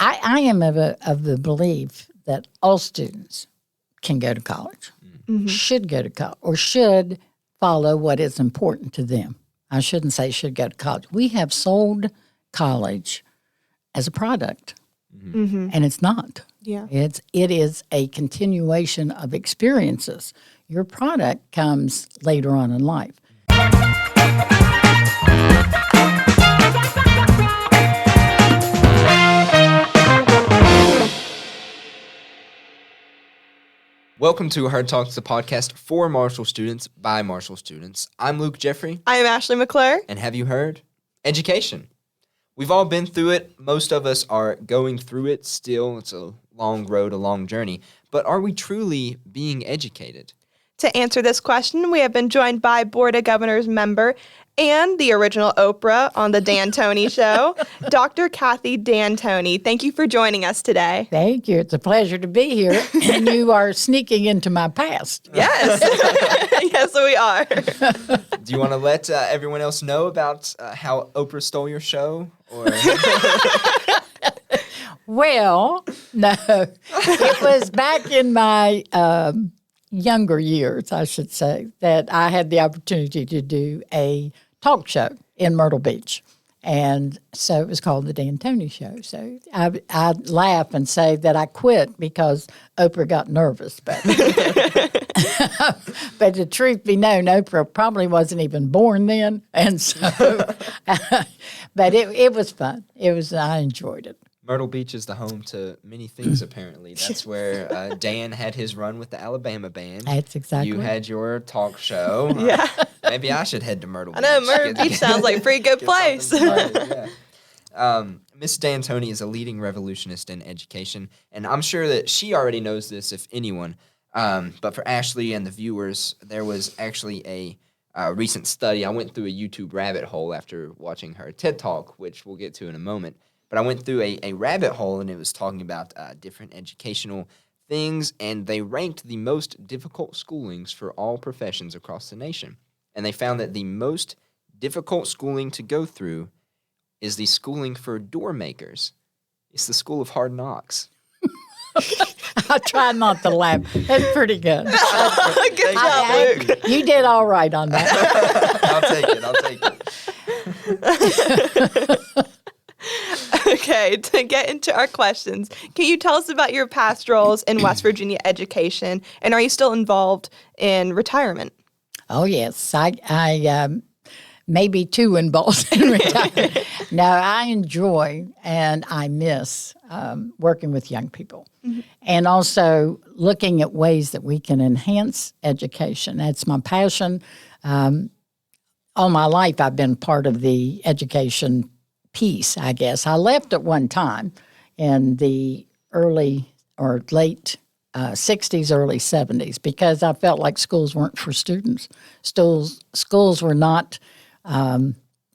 I am of the belief that all students can go to college, should go to college, or should follow what is important to them. I shouldn't say should go to college. We have sold college as a product, and it's not. Yeah. It is a continuation of experiences. Your product comes later on in life. Welcome to Hard Talks, the podcast for Marshall students by Marshall students. I'm Luke Jeffrey. I am Ashley McClure. And have you heard? Education. We've all been through it. Most of us are going through it still. It's a long road, a long journey. But are we truly being educated? To answer this question, we have been joined by Board of Governors member and the original Oprah on the Dan Toney Show, Dr. Kathy D'Antoni. Thank you for joining us today. Thank you. It's a pleasure to be here. And you are sneaking into my past. Yes. Yes, we are. Do you want to let everyone else know about how Oprah stole your show? Or Well, no. It was back in my younger years, I should say, that I had the opportunity to do a talk show in Myrtle Beach. And so it was called the Dan Toney Show. So I laugh and say that I quit because Oprah got nervous. But, but the truth be known, Oprah probably wasn't even born then. And so, but it was fun. I enjoyed it. Myrtle Beach is the home to many things, apparently. That's where Dan had his run with the Alabama band. That's exactly. You had your talk show. Yeah. Maybe I should head to Myrtle Beach. I know, Myrtle Beach sounds like a pretty good place. Miss D'Antoni is a leading revolutionist in education, and I'm sure that she already knows this, if anyone. But for Ashley and the viewers, there was actually a recent study. I went through a YouTube rabbit hole after watching her TED Talk, which we'll get to in a moment. But I went through a rabbit hole, and it was talking about different educational things, and they ranked the most difficult schoolings for all professions across the nation. And they found that the most difficult schooling to go through is the schooling for door makers. It's the school of hard knocks. I try not to laugh. That's pretty good. Good job, Luke. You did all right on that. I'll take it. Okay, to get into our questions, can you tell us about your past roles in West Virginia education, and are you still involved in retirement? Oh, yes. I may be too involved in retirement. No, I enjoy and I miss working with young people and also looking at ways that we can enhance education. That's my passion. All my life, I've been part of the education piece, I guess. I left at one time in the early or late 60s, early 70s, because I felt like schools weren't for students. Schools were not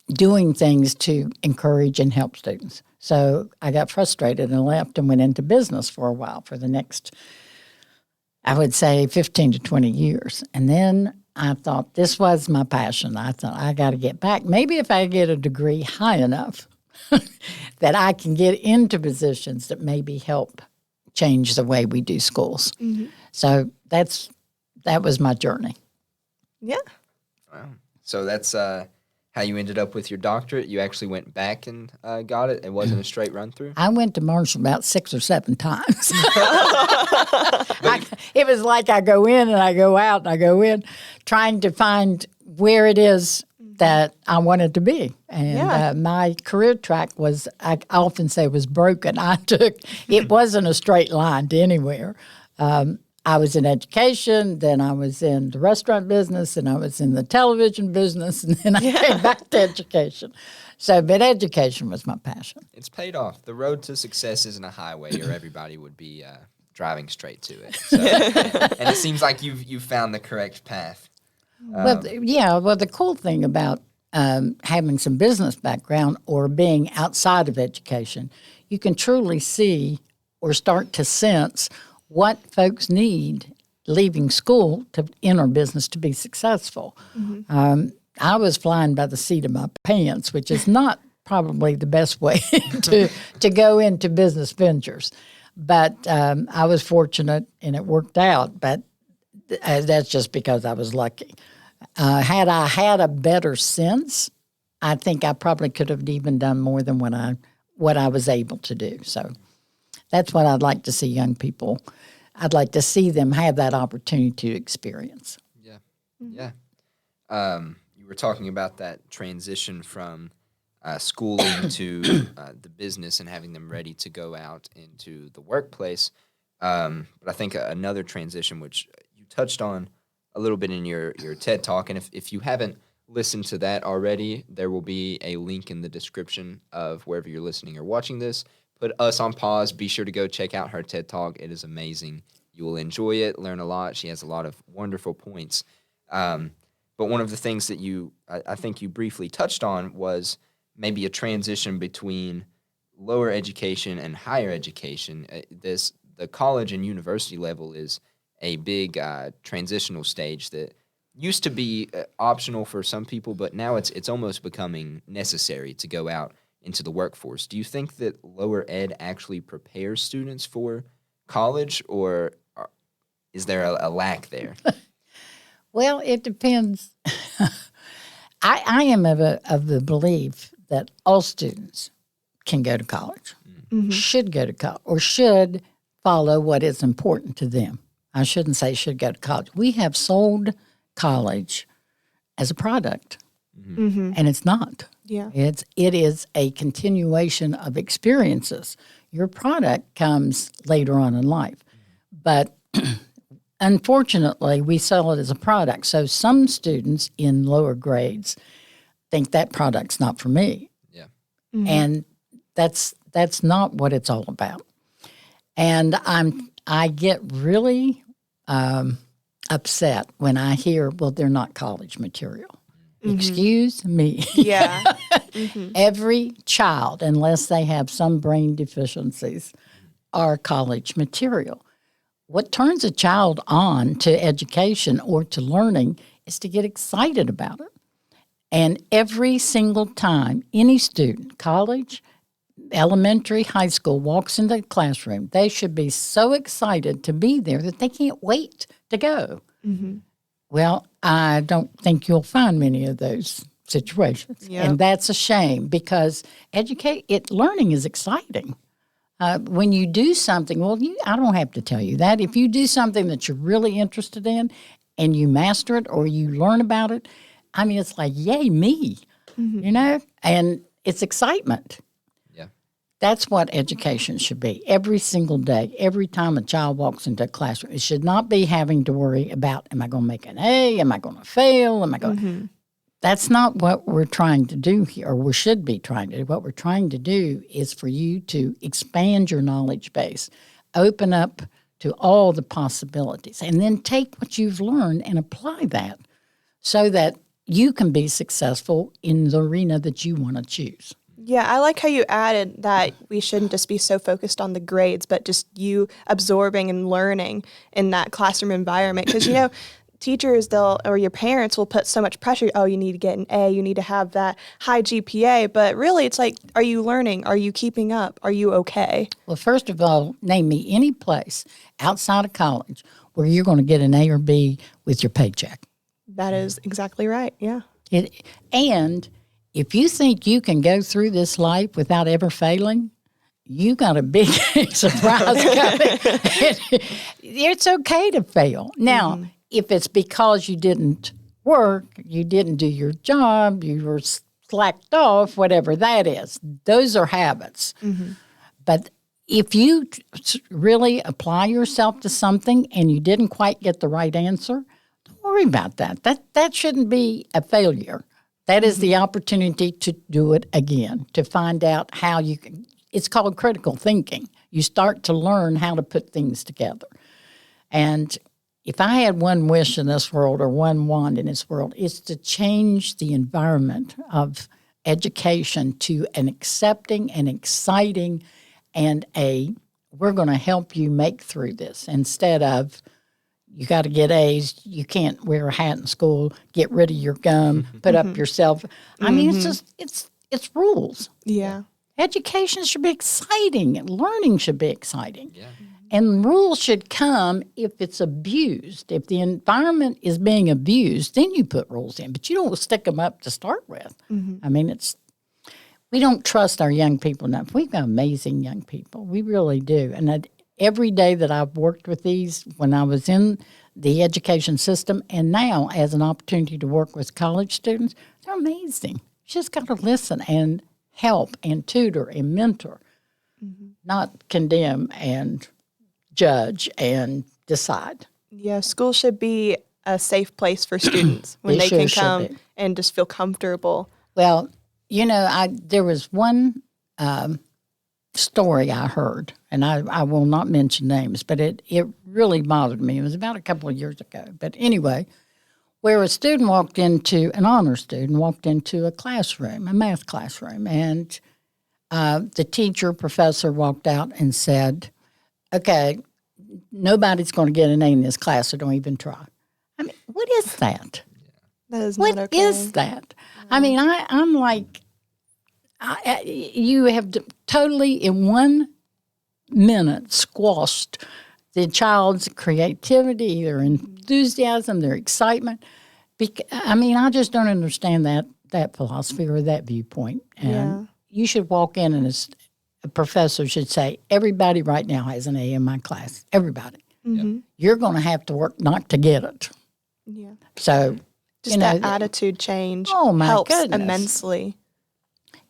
doing things to encourage and help students. So I got frustrated and left and went into business for a while for the next, I would say, 15 to 20 years. And then I thought this was my passion. I thought I got to get back. Maybe if I get a degree high enough that I can get into positions that maybe help change the way we do schools. Mm-hmm. So that was my journey. Yeah. Wow. So that's how you ended up with your doctorate. You actually went back and got it. It wasn't a straight run through. I went to Marshall about 6 or 7 times. It was like I go in and I go out and I go in, trying to find where it is that I wanted to be. And my career track was, I often say, was broken. It wasn't a straight line to anywhere. I was in education, then I was in the restaurant business, and I was in the television business, and then I came back to education. But education was my passion. It's paid off. The road to success isn't a highway, or everybody would be driving straight to it. So, and it seems like you've found the correct path. Well, the cool thing about having some business background or being outside of education, you can truly see or start to sense what folks need leaving school to enter business to be successful. Mm-hmm. I was flying by the seat of my pants, which is not probably the best way to go into business ventures. But I was fortunate and it worked out. But that's just because I was lucky. Had I had a better sense, I think I probably could have even done more than what I was able to do. So that's what I'd like to see young people. I'd like to see them have that opportunity to experience. Yeah, yeah. You were talking about that transition from schooling to the business and having them ready to go out into the workplace. But I think another transition, which you touched on a little bit in your TED Talk, and if you haven't listened to that already, there will be a link in the description of wherever you're listening or watching this. Put us on pause. Be sure to go check out her TED Talk. It is amazing. You will enjoy it, learn a lot. She has a lot of wonderful points. But one of the things that I think you briefly touched on was maybe a transition between lower education and higher education. The college and university level is a big transitional stage that used to be optional for some people, but now it's almost becoming necessary to go out into the workforce. Do you think that lower ed actually prepares students for college, or is there a lack there? Well, it depends. I am of the belief that all students can go to college, should go to college, or should follow what is important to them. I shouldn't say should go to college. We have sold college as a product, and it's not. Yeah. It is a continuation of experiences. Your product comes later on in life, but unfortunately, we sell it as a product. So some students in lower grades think that product's not for me. Yeah. And that's not what it's all about. And I get really upset when I hear, well, they're not college material. Excuse me. Yeah. Every child, unless they have some brain deficiencies, are college material. What turns a child on to education or to learning is to get excited about it. And every single time any student, college, elementary, high school, walks into the classroom, they should be so excited to be there that they can't wait to go. Well, I don't think you'll find many of those situations. Yep. And that's a shame because learning is exciting. When you do something, I don't have to tell you that. If you do something that you're really interested in and you master it or you learn about it, I mean, it's like, yay, me, and it's excitement. Yeah. That's what education should be every single day, every time a child walks into a classroom. It should not be having to worry about, am I going to make an A? Am I going to fail? Am I going That's not what we're trying to do here, or we should be trying to do. What we're trying to do is for you to expand your knowledge base, open up to all the possibilities, and then take what you've learned and apply that so that you can be successful in the arena that you want to choose. Yeah, I like how you added that we shouldn't just be so focused on the grades, but just you absorbing and learning in that classroom environment. Because, teachers, or your parents will put so much pressure. Oh, you need to get an A, you need to have that high GPA. But really, it's like, are you learning? Are you keeping up? Are you okay? Well, first of all, name me any place outside of college where you're going to get an A or B with your paycheck. That is exactly right, yeah. And if you think you can go through this life without ever failing, you got a big surprise coming. It's okay to fail. Now, if it's because you didn't work, you didn't do your job, you were slacked off, whatever that is, those are habits. But if you really apply yourself to something and you didn't quite get the right answer, don't worry about that. That shouldn't be a failure. That is the opportunity to do it again, to find out how you can. It's called critical thinking. You start to learn how to put things together. And if I had one wish in this world or one wand in this world, it's to change the environment of education to an accepting and exciting and we're going to help you make through this instead of you got to get A's, you can't wear a hat in school, get rid of your gum, put up yourself. I mean, it's It's rules. Yeah. Education should be exciting. Learning should be exciting. Yeah. And rules should come if it's abused. If the environment is being abused, then you put rules in. But you don't stick them up to start with. I mean, we don't trust our young people enough. We've got amazing young people. We really do. And every day that I've worked with these, when I was in the education system, and now as an opportunity to work with college students, they're amazing. You just got to listen and help and tutor and mentor, not condemn and judge and decide. Yeah, school should be a safe place for students when It they sure can should come be. and just feel comfortable. Well, there was one story I heard, and I will not mention names, but it really bothered me. It was about a couple of years ago. But anyway, where an honor student walked into a classroom, a math classroom, and the professor walked out and said, okay, nobody's going to get an A in this class, so don't even try. I mean, what is that? That is What not is okay. that? I mean, I'm like, you have totally in 1 minute squashed the child's creativity, their enthusiasm, their excitement. I just don't understand that philosophy or that viewpoint. And you should walk in and a professor should say, everybody right now has an A in my class. Everybody. You're going to have to work not to get it. Yeah. So, Just that attitude change my helps goodness. immensely.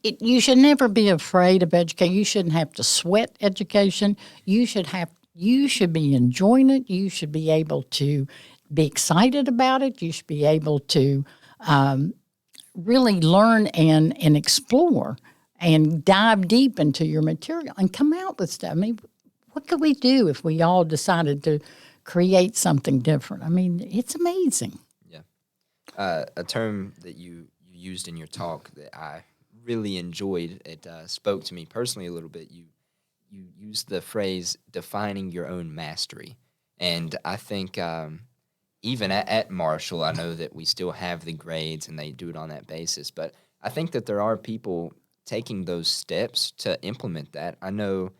You should never be afraid of education. You shouldn't have to sweat education. You should be enjoying it. You should be able to be excited about it. You should be able to really learn and explore and dive deep into your material and come out with stuff. I mean, what could we do if we all decided to create something different? I mean, it's amazing. Yeah. A term that you used in your talk that I really enjoyed, it spoke to me personally a little bit. You used the phrase defining your own mastery. And I think even at Marshall, I know that we still have the grades and they do it on that basis. But I think that there are people taking those steps to implement that. I know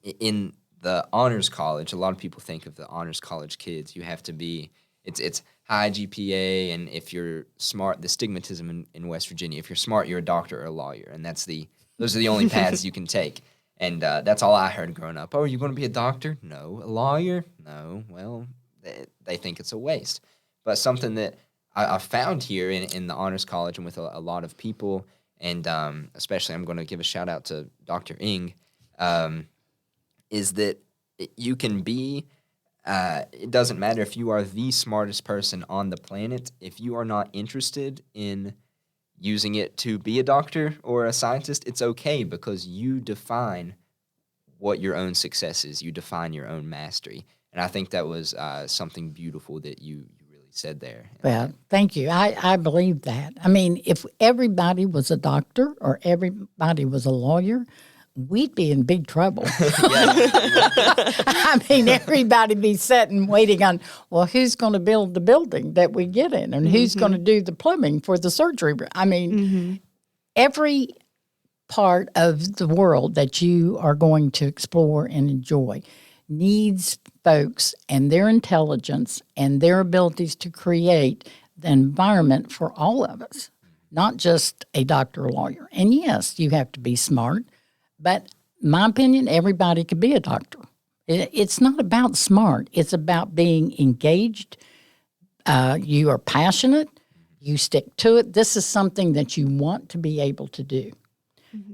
in the honors college, a lot of people think of the honors college kids. You have to be, it's high GPA, and if you're smart, the stigmatism in West Virginia, if you're smart, you're a doctor or a lawyer, and those are the only paths you can take. And that's all I heard growing up. Oh, you're going to be a doctor? No. A lawyer? No. Well, they think it's a waste. But something that I found here in the honors college and with a lot of people, and especially I'm going to give a shout out to Dr. Ng, is that you can be, it doesn't matter if you are the smartest person on the planet, if you are not interested in using it to be a doctor or a scientist, it's okay because you define what your own success is. You define your own mastery. And I think that was something beautiful that you really said there. Well, thank you. I believe that. I mean, if everybody was a doctor or everybody was a lawyer, we'd be in big trouble. I mean, everybody be sitting waiting on, well, who's going to build the building that we get in and who's going to do the plumbing for the surgery? I mean, every part of the world that you are going to explore and enjoy needs folks and their intelligence and their abilities to create the environment for all of us, not just a doctor or lawyer. And yes, you have to be smart. But my opinion, everybody could be a doctor. It's not about smart. It's about being engaged. You are passionate. You stick to it. This is something that you want to be able to do.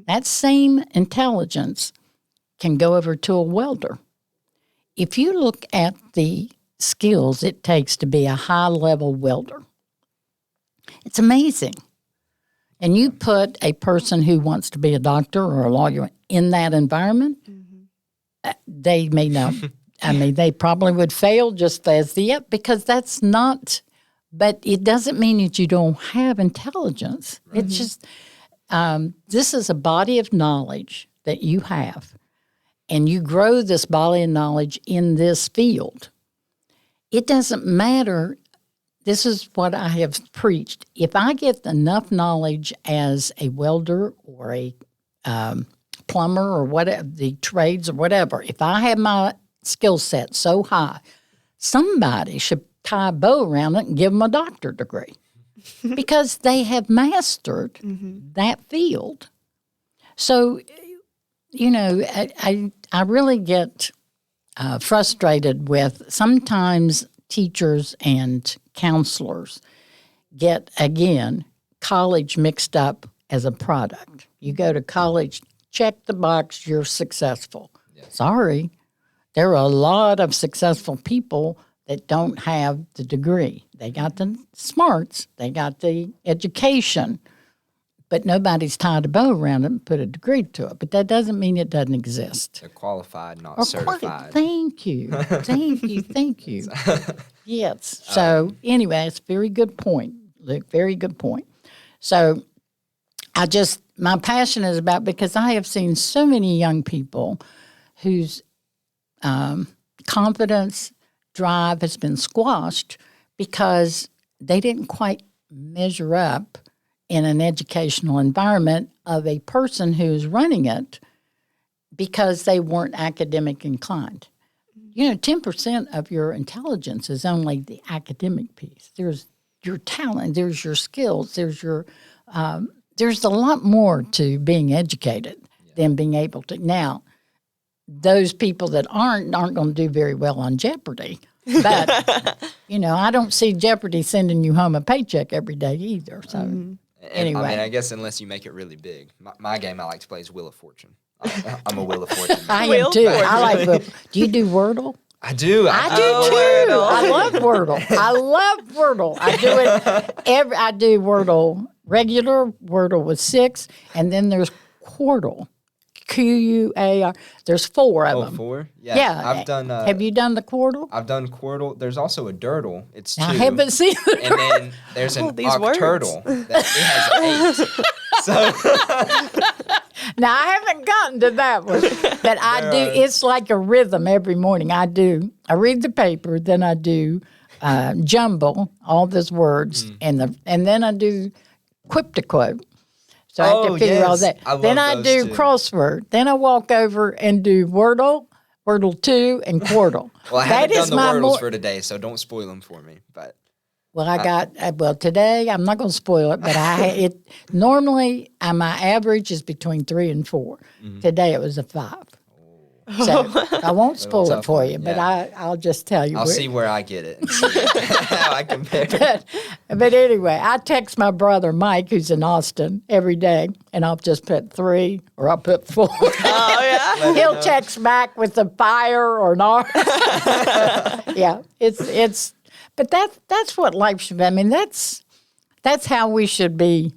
That same intelligence can go over to a welder. If you look at the skills it takes to be a high-level welder, it's amazing. And you put a person who wants to be a doctor or a lawyer in that environment, they may not. I mean, they probably would fail just as because that's not. But it doesn't mean that you don't have intelligence. Right. It's just this is a body of knowledge that you have, and you grow this body of knowledge in this field. It doesn't matter this is what I have preached. If I get enough knowledge as a welder or a plumber or whatever, the trades or whatever, if I have my skill set so high, somebody should tie a bow around it and give them a doctorate degree because they have mastered that field. So, I really get frustrated with sometimes teachers and counselors get, again, college mixed up as a product. You go to college, check the box, you're successful. Yeah. Sorry, there are a lot of successful people that don't have the degree. They got the smarts, they got the education, but nobody's tied a bow around it and put a degree to it. But that doesn't mean it doesn't exist. They're qualified, not certified. Thank you. Thank you. Yes. So anyway, it's a very good point, Luke, very good point. So my passion is about, because I have seen so many young people whose confidence, drive has been squashed because they didn't quite measure up in an educational environment of a person who's running it because they weren't academic inclined. 10% of your intelligence is only the academic piece. There's your talent, there's your skills, there's a lot more to being educated than being able to. Now, those people that aren't going to do very well on Jeopardy. But, I don't see Jeopardy sending you home a paycheck every day either. So, anyway. I mean, I guess unless you make it really big. My game I like to play is Wheel of Fortune. I'm a Wheel of Fortune. I am too. I like Wheel. Do you do Wordle? I do. I do too. Wordle. I love Wordle. I do it I do Wordle regular, Wordle with 6, and then there's Quordle. Quar. There's 4 of them. Oh, 4? Yeah. I've done. Have you done the Quordle? I've done Quordle. There's also a Dirtle. It's 2. I haven't seen it. And then there's an Octurtle that it has 8. So now I haven't gotten to that one, but I do. It's like a rhythm every morning. I read the paper, then I do jumble all those words, and then I do quip to quote. So I have to figure all that. Then I do crossword. Then I walk over and do Wordle, Wordle 2, and Quordle. Well, I haven't done the Wordles for today, so don't spoil them for me. But today I'm not going to spoil it, but normally my average is between 3 and 4. Mm-hmm. Today it was a 5. So I won't spoil it for you, but I'll just tell you. I'll see where I get it and see how I compare. But anyway, I text my brother Mike, who's in Austin, every day, and I'll just put 3 or I'll put 4. Oh, yeah. He'll text back with a fire or an R. Yeah, but that's what life should be. I mean, that's how we should be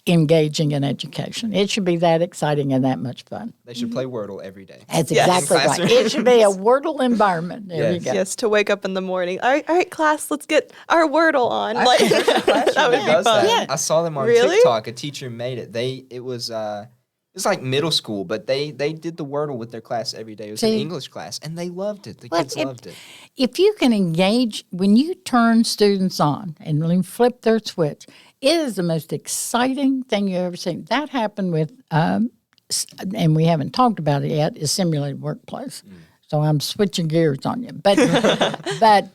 engaging in education. It should be that exciting and that much fun. They should play Wordle every day. That's exactly right. It should be a Wordle environment. There you go. Yes, to wake up in the morning. All right, class, let's get our Wordle on. Like, that would be fun. Yeah. I saw them on TikTok. A teacher made it. It was like middle school, but they did the Wordle with their class every day. It was an English class, and they loved it. The kids loved it. If you can engage, when you turn students on and flip their switch, it is the most exciting thing you've ever seen. That happened with, and we haven't talked about it yet, is simulated workplace. So I'm switching gears on you. But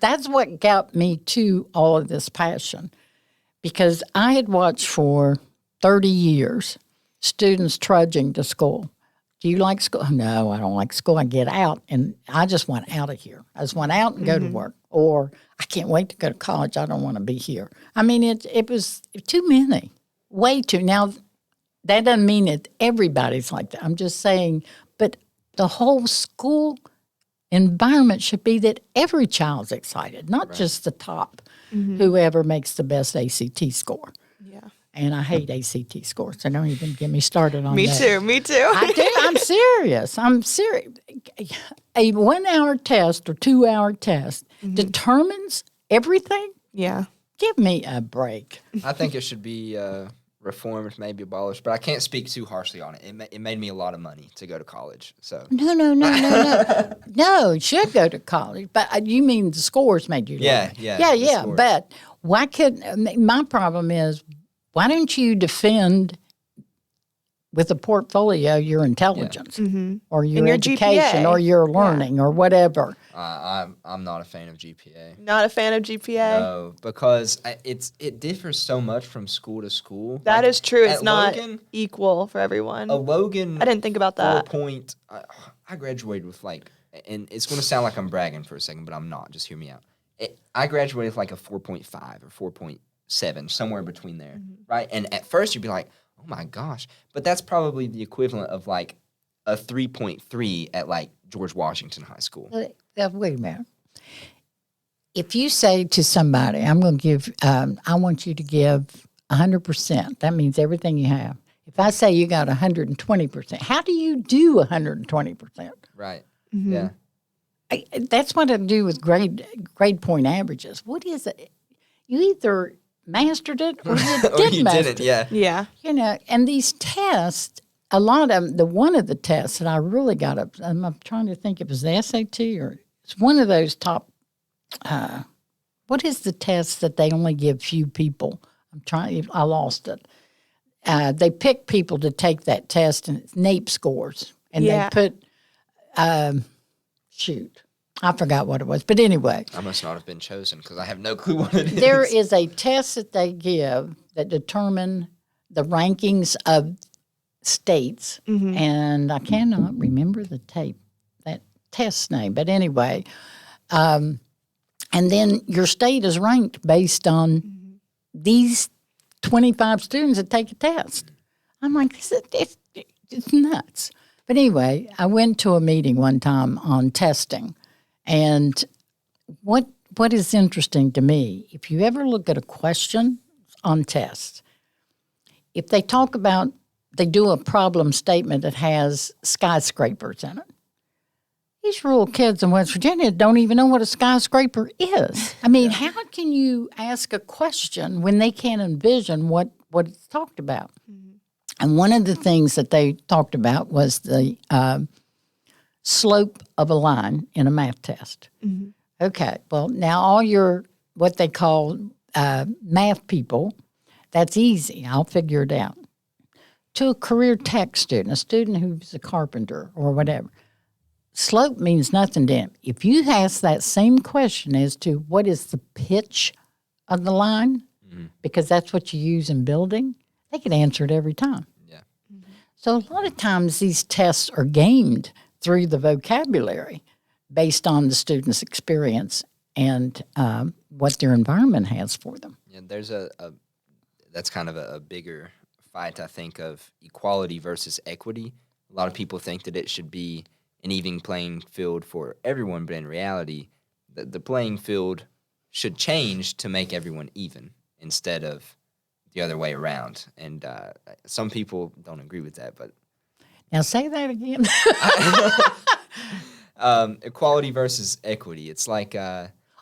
that's what got me to all of this passion, because I had watched for 30 years students trudging to school. Do you like school? No, I don't like school. I get out, and I just want out of here. I just want out and go to work. Or I can't wait to go to college. I don't want to be here. I mean, it was too many, way too. Now, that doesn't mean that everybody's like that. I'm just saying, but the whole school environment should be that every child's excited, not just the top, whoever makes the best ACT score. Yeah. And I hate ACT scores, so don't even get me started on that. Me too. I do. I'm serious. A 1-hour test or 2-hour test determines everything? Yeah. Give me a break. I think it should be reformed, maybe abolished, but I can't speak too harshly on it. It made me a lot of money to go to college. So No. No, it should go to college. But you mean the scores made you learn. Yeah. But why couldn't, my problem is, why don't you defend with a portfolio your intelligence or your And your education GPA. or your learning or whatever? I'm not a fan of GPA. Not a fan of GPA? No, because it differs so much from school to school. That is true. It's at not Logan, equal for everyone. a Logan. I didn't think about that. 4 point. I graduated with and it's going to sound like I'm bragging for a second, but I'm not. Just hear me out. I graduated with like a 4.5 or 4.7, somewhere between there, right? And at first you'd be like, oh my gosh, but that's probably the equivalent of like a 3.3 at like George Washington High School. Wait a minute. If you say to somebody, I'm going to give, I want you to give 100%, that means everything you have. If I say you got 120%, how do you do 120%? Right. Yeah. That's what I do with grade point averages. What is it? You either mastered it or you Or didn't you master didn't, it. Yeah. You know, and these tests, a lot of them, one of the tests that I really got up, I'm trying to think if it was the SAT or it's one of those top, what is the test that they only give few people? I lost it. They pick people to take that test and it's NAEP scores. And they put, I forgot what it was. But anyway. I must not have been chosen because I have no clue what it is. There is a test that they give that determine the rankings of states, and I cannot remember that test name. But anyway, and then your state is ranked based on these 25 students that take a test. I'm like, it's nuts. But anyway, I went to a meeting one time on testing, and what is interesting to me, if you ever look at a question on tests, if they talk about, they do a problem statement that has skyscrapers in it. These rural kids in West Virginia don't even know what a skyscraper is. I mean, how can you ask a question when they can't envision what it's talked about? And one of the things that they talked about was the slope of a line in a math test. Okay, well, now all your, what they call math people, that's easy. I'll figure it out. To a career tech student, a student who's a carpenter or whatever, slope means nothing to him. If you ask that same question as to what is the pitch of the line, because that's what you use in building, they can answer it every time. Yeah. So a lot of times these tests are gamed through the vocabulary based on the student's experience and what their environment has for them. Yeah, there's that's kind of a bigger fight, I think, of equality versus equity. A lot of people think that it should be an even playing field for everyone, but in reality, the playing field should change to make everyone even instead of the other way around. And some people don't agree with that, but... Now say that again. Equality versus equity. It's like...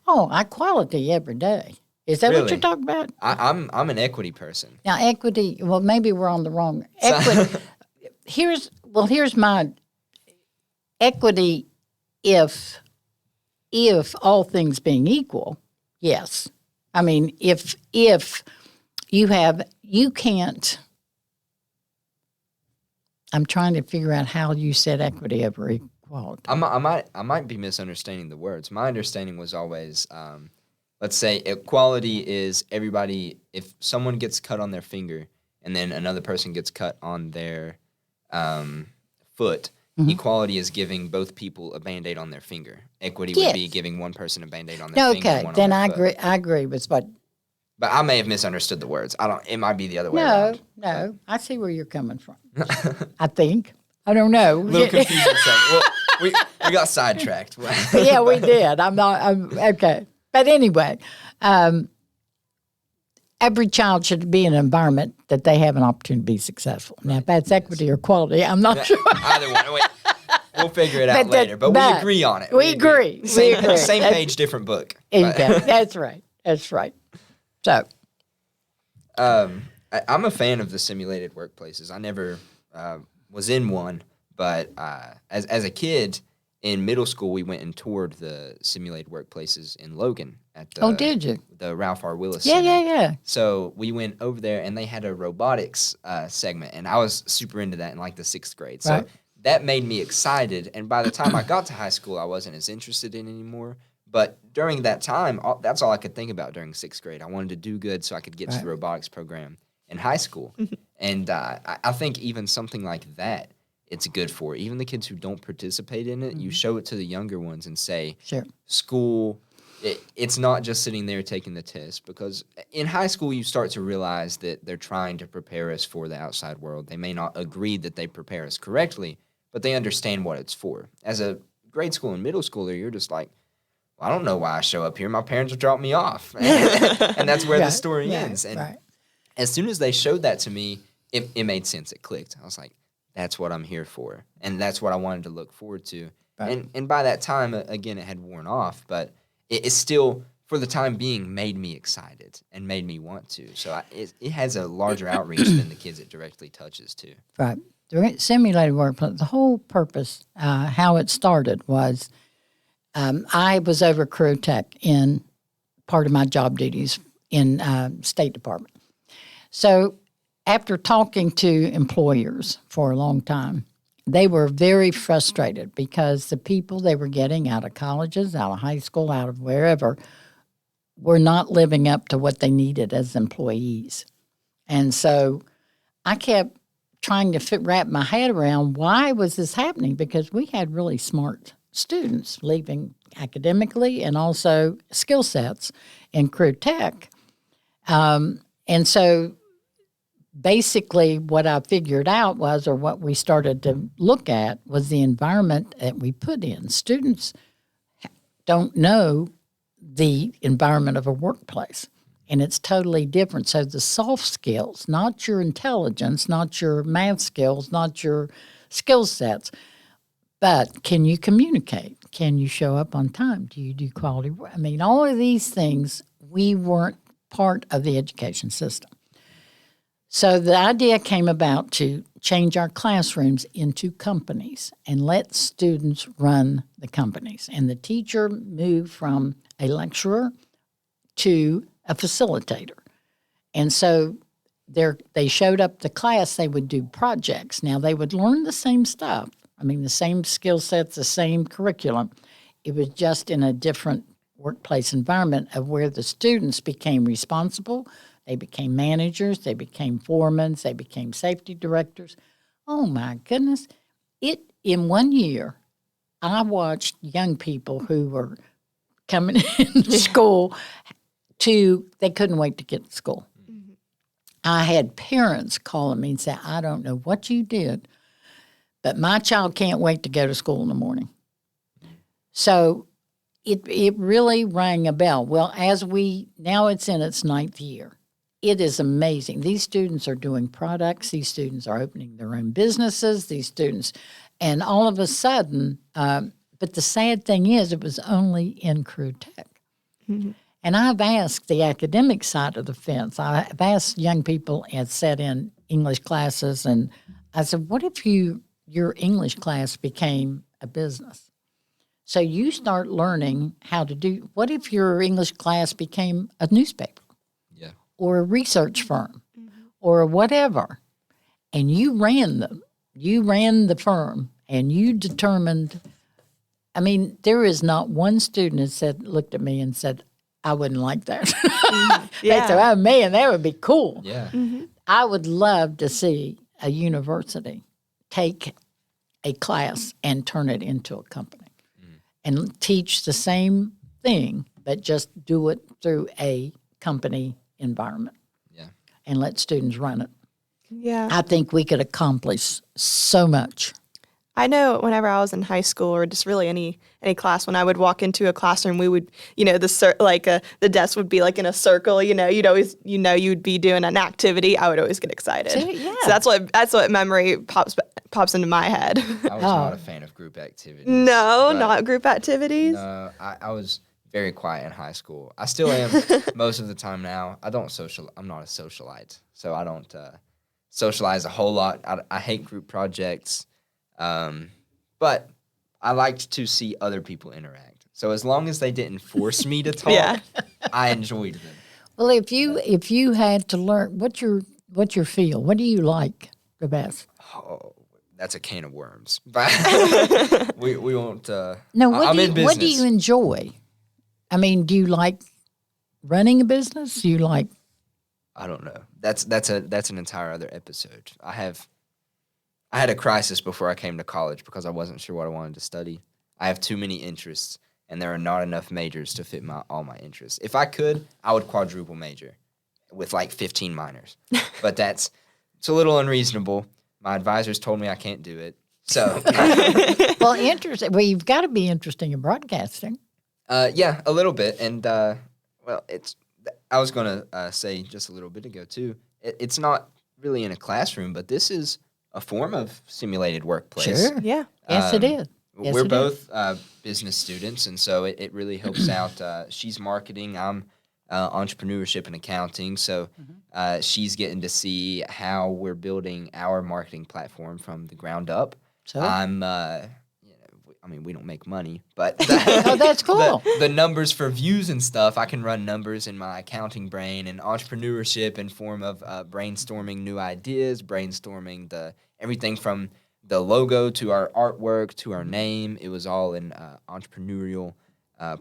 equality every day. Is that what Really? you're talking about? I'm an equity person. Now, equity, well, maybe we're on the wrong. Equity, here's my equity if all things being equal, yes. I mean, if you can't, I'm trying to figure out how you said equity over equality. I might be misunderstanding the words. My understanding was always, let's say equality is everybody, if someone gets cut on their finger and then another person gets cut on their foot, equality is giving both people a Band-Aid on their finger. Equity would be giving one person a Band-Aid on their finger. Okay, one then on I their agree. foot. I agree with what. But I may have misunderstood the words. It might be the other way around. No, I see where you're coming from. I think. I don't know. A little confusing. Well, we got sidetracked. Yeah, we did. I'm okay. But anyway, every child should be in an environment that they have an opportunity to be successful. Now, if that's equity or quality, I'm not sure. Either one. We'll figure it out later. But we agree on it. We agree. Same We agree. same page, different book. That's right. That's right. So, I'm a fan of the simulated workplaces. I never was in one, but as a kid in middle school, we went and toured the simulated workplaces in Logan at the Did you? the Ralph R. Willis Yeah, Center. yeah. So we went over there, and they had a robotics segment, and I was super into that in like the 6th grade. So Right. that made me excited. And by the time I got to high school, I wasn't as interested in it anymore. But during that time, that's all I could think about during 6th grade. I wanted to do good so I could get to the robotics program in high school. And I think even something like that, it's good for. Even the kids who don't participate in it, you show it to the younger ones and say, Sure. school, it's not just sitting there taking the test. Because in high school, you start to realize that they're trying to prepare us for the outside world. They may not agree that they prepare us correctly, but they understand what it's for. As a grade school and middle schooler, you're just like, well, I don't know why I show up here. My parents have dropped me off. And that's where the story ends. And as soon as they showed that to me, it made sense. It clicked. I was like, that's what I'm here for. And that's what I wanted to look forward to. Right. And by that time, again, it had worn off. But it still, for the time being, made me excited and made me want to. So it has a larger outreach than the kids it directly touches, too. Right. The simulated workplace, the whole purpose, how it started was I was over career tech in part of my job duties in State Department. So after talking to employers for a long time, they were very frustrated because the people they were getting out of colleges, out of high school, out of wherever, were not living up to what they needed as employees. And so I kept trying to wrap my head around why was this happening, because we had really smart students leaving academically and also skill sets in career tech. And so basically what I figured out was, or what we started to look at, was the environment that we put in. Students don't know the environment of a workplace, and it's totally different. So the soft skills, not your intelligence, not your math skills, not your skill sets, but can you communicate? Can you show up on time? Do you do quality work? I mean, all of these things, we weren't part of the education system. So the idea came about to change our classrooms into companies and let students run the companies. And the teacher moved from a lecturer to a facilitator. And so they showed up to class, they would do projects. Now, they would learn the same stuff. I mean, the same skill sets, the same curriculum. It was just in a different workplace environment of where the students became responsible. They became managers, they became foremen, they became safety directors. Oh, my goodness. In 1 year, I watched young people who were coming into school they couldn't wait to get to school. Mm-hmm. I had parents calling me and say, I don't know what you did, but my child can't wait to go to school in the morning. So it really rang a bell. Well, now it's in its 9th year. It is amazing. These students are doing products. These students are opening their own businesses. These students, and all of a sudden, but the sad thing is it was only in career tech. Mm-hmm. And I've asked the academic side of the fence. I've asked young people and sat in English classes, and I said, what if your English class became a business? So you start learning how to do, what if your English class became a newspaper? Or a research firm, or whatever, and you ran the firm, and you determined. I mean, there is not one student that looked at me and said, "I wouldn't like that." They said, "Oh man, that would be cool." Yeah, I would love to see a university take a class and turn it into a company, and teach the same thing, but just do it through a company environment, and let students run it. Yeah, I think we could accomplish so much. I know whenever I was in high school, or just really any class, when I would walk into a classroom, we would, the desk would be like in a circle. You'd always, you'd be doing an activity. I would always get excited. So that's what memory pops into my head. I was not a fan of group activities. No, not group activities. No, I was very quiet in high school. I still am most of the time now. I'm not a socialite, so I don't socialize a whole lot. I hate group projects, but I liked to see other people interact. So as long as they didn't force me to talk, Yeah. I enjoyed them. Well, if you had to learn, what's your field? What do you like the best? Oh, that's a can of worms. But we won't. No, I'm in business. what do you enjoy? I mean, do you like running a business? Do you like? I don't know. That's an entire other episode. I had a crisis before I came to college because I wasn't sure what I wanted to study. I have too many interests, and there are not enough majors to fit all my interests. If I could, I would quadruple major with like 15 minors. But it's a little unreasonable. My advisors told me I can't do it. So Well, interesting. Well, you've got to be interesting in broadcasting. yeah, a little bit. And well, I was going to say just a little bit ago too. It's not really in a classroom, but this is a form of simulated workplace. Sure. Yeah. Yes, it is. Yes, We're it both business students, and so it really helps out. She's marketing, I'm entrepreneurship and accounting, so she's getting to see how we're building our marketing platform from the ground up. So? I'm, I mean, we don't make money, but Oh, that's cool. the numbers for views and stuff, I can run numbers in my accounting brain, and entrepreneurship in form of brainstorming new ideas, brainstorming everything from the logo to our artwork to our name. It was all an entrepreneurial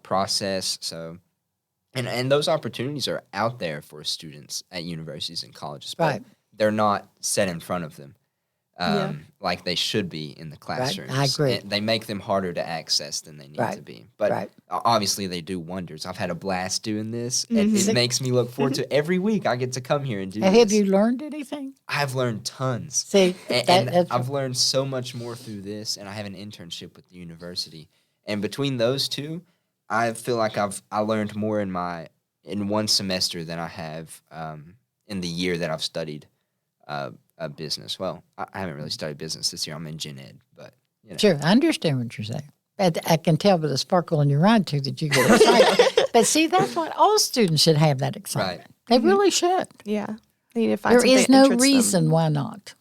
process. So, and those opportunities are out there for students at universities and colleges, but Right. they're not set in front of them like they should be in the classrooms. I agree. And they make them harder to access than they need Right. to be. But Right. obviously they do wonders. I've had a blast doing this. And it makes me look forward to every week I get to come here and do Now, this. have you learned anything? I've learned tons. See, And that's I've learned so much more through this, and I have an internship with the university. And between those two, I feel like I learned more in one semester than I have in the year that I've studied business. Well, I haven't really studied business this year. I'm in gen ed, but you know. Sure, I understand what you're saying. I can tell by the sparkle in your eye, too, that you get excited. But see, that's what all students should have, that excitement. Right. They really should. Yeah. They need to find There something is that no interests them. reason why not.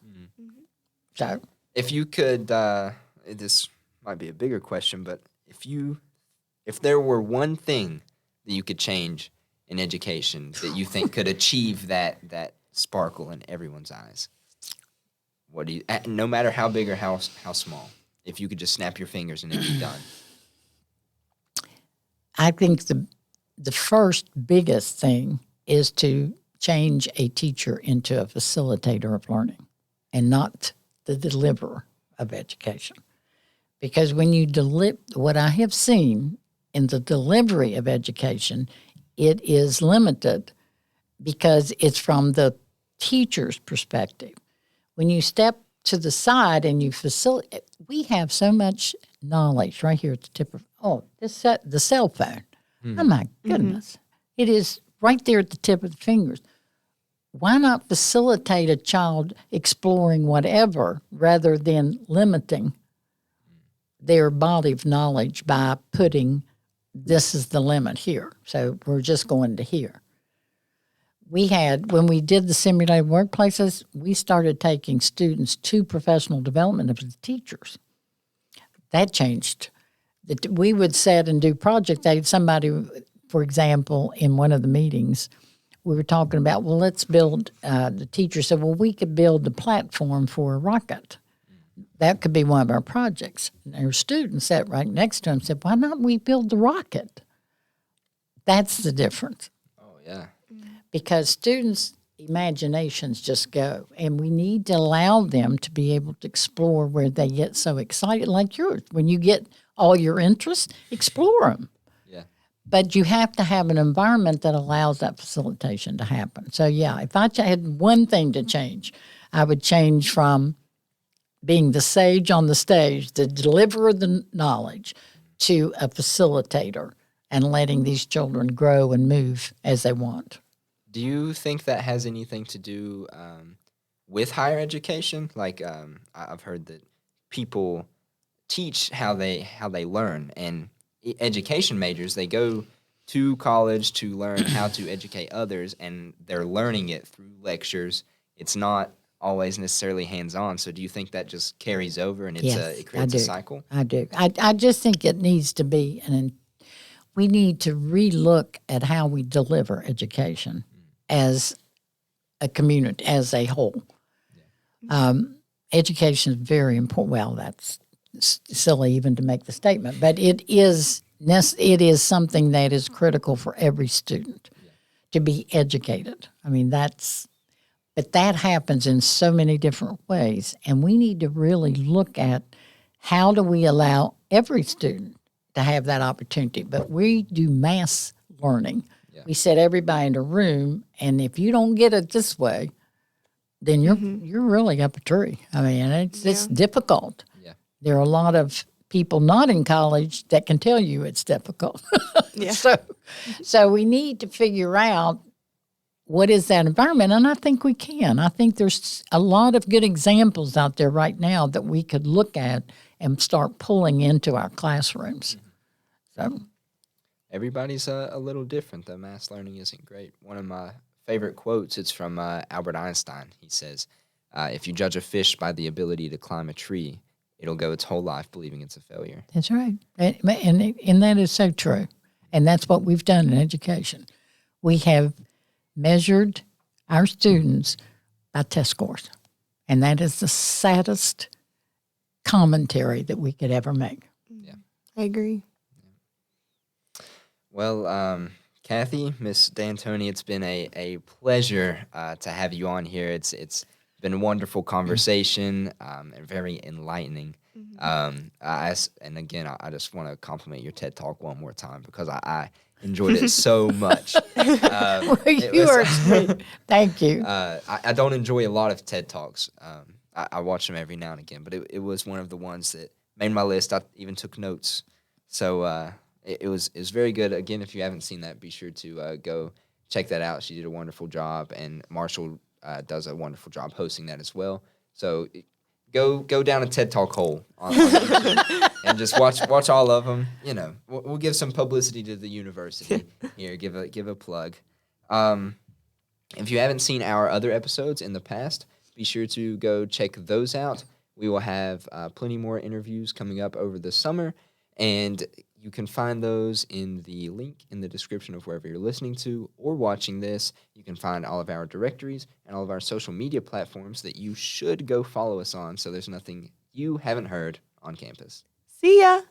So, If you could, this might be a bigger question, but if there were one thing that you could change in education that you think could achieve that sparkle in everyone's eyes, what do you? No matter how big or how small, if you could just snap your fingers and it'd be done. I think the first biggest thing is to change a teacher into a facilitator of learning and not the deliverer of education. Because when you what I have seen in the delivery of education, it is limited because it's from the teacher's perspective. When you step to the side and you facilitate, we have so much knowledge right here at the tip of, the cell phone. Oh, my goodness. It is right there at the tip of the fingers. Why not facilitate a child exploring whatever rather than limiting their body of knowledge by putting, this is the limit here, so we're just going to here. When we did the simulated workplaces, we started taking students to professional development of the teachers. That changed. We would sit and do projects. Somebody, for example, in one of the meetings, we were talking about, well, let's build, the teacher said, well, we could build the platform for a rocket. That could be one of our projects. And our student sat right next to him and said, why not we build the rocket? That's the difference. Oh yeah. Because students' imaginations just go, and we need to allow them to be able to explore where they get so excited, like yours. When you get all your interests, explore them. Yeah. But you have to have an environment that allows that facilitation to happen. So, yeah, if I had one thing to change, I would change from being the sage on the stage, the deliverer of the knowledge, to a facilitator and letting these children grow and move as they want. Do you think that has anything to do with higher education? Like I've heard that people teach how they learn, and education majors, they go to college to learn how to educate others, and they're learning it through lectures. It's not always necessarily hands-on. So do you think that just carries over and Yes, it creates I a do. cycle? I do. I just think it needs to be we need to relook at how we deliver education as a community, as a whole. Education is very important. Well, that's silly even to make the statement, but it is something that is critical for every student to be educated. I mean, but that happens in so many different ways, and we need to really look at how do we allow every student to have that opportunity. But we do mass learning. Yeah. We set everybody in a room, and if you don't get it this way, then you're really up a tree. I mean, it's difficult. Yeah. There are a lot of people not in college that can tell you it's difficult. Yeah. So we need to figure out what is that environment, and I think we can. I think there's a lot of good examples out there right now that we could look at and start pulling into our classrooms. So Everybody's a little different. The mass learning isn't great. One of my favorite quotes, it's from Albert Einstein. He says, if you judge a fish by the ability to climb a tree, it'll go its whole life believing it's a failure. that's right, and that is so true, and that's what we've done in education. We have measured our students by test scores, and that is the saddest commentary that we could ever make. I agree. Well, Kathy, Miss D'Antoni, it's been a pleasure to have you on here. It's been a wonderful conversation and very enlightening. And again, I just want to compliment your TED Talk one more time because I enjoyed it so much. You are sweet. Thank you. I don't enjoy a lot of TED Talks. I watch them every now and again, but it was one of the ones that made my list. I even took notes. So it was very good. Again, if you haven't seen that, be sure to go check that out. She did a wonderful job, and Marshall does a wonderful job hosting that as well. So go down a TED Talk hole on YouTube and just watch all of them. You know, we'll give some publicity to the university here. Give a plug. If you haven't seen our other episodes in the past, be sure to go check those out. We will have plenty more interviews coming up over the summer, and you can find those in the link in the description of wherever you're listening to or watching this. You can find all of our directories and all of our social media platforms that you should go follow us on so there's nothing you haven't heard on campus. See ya.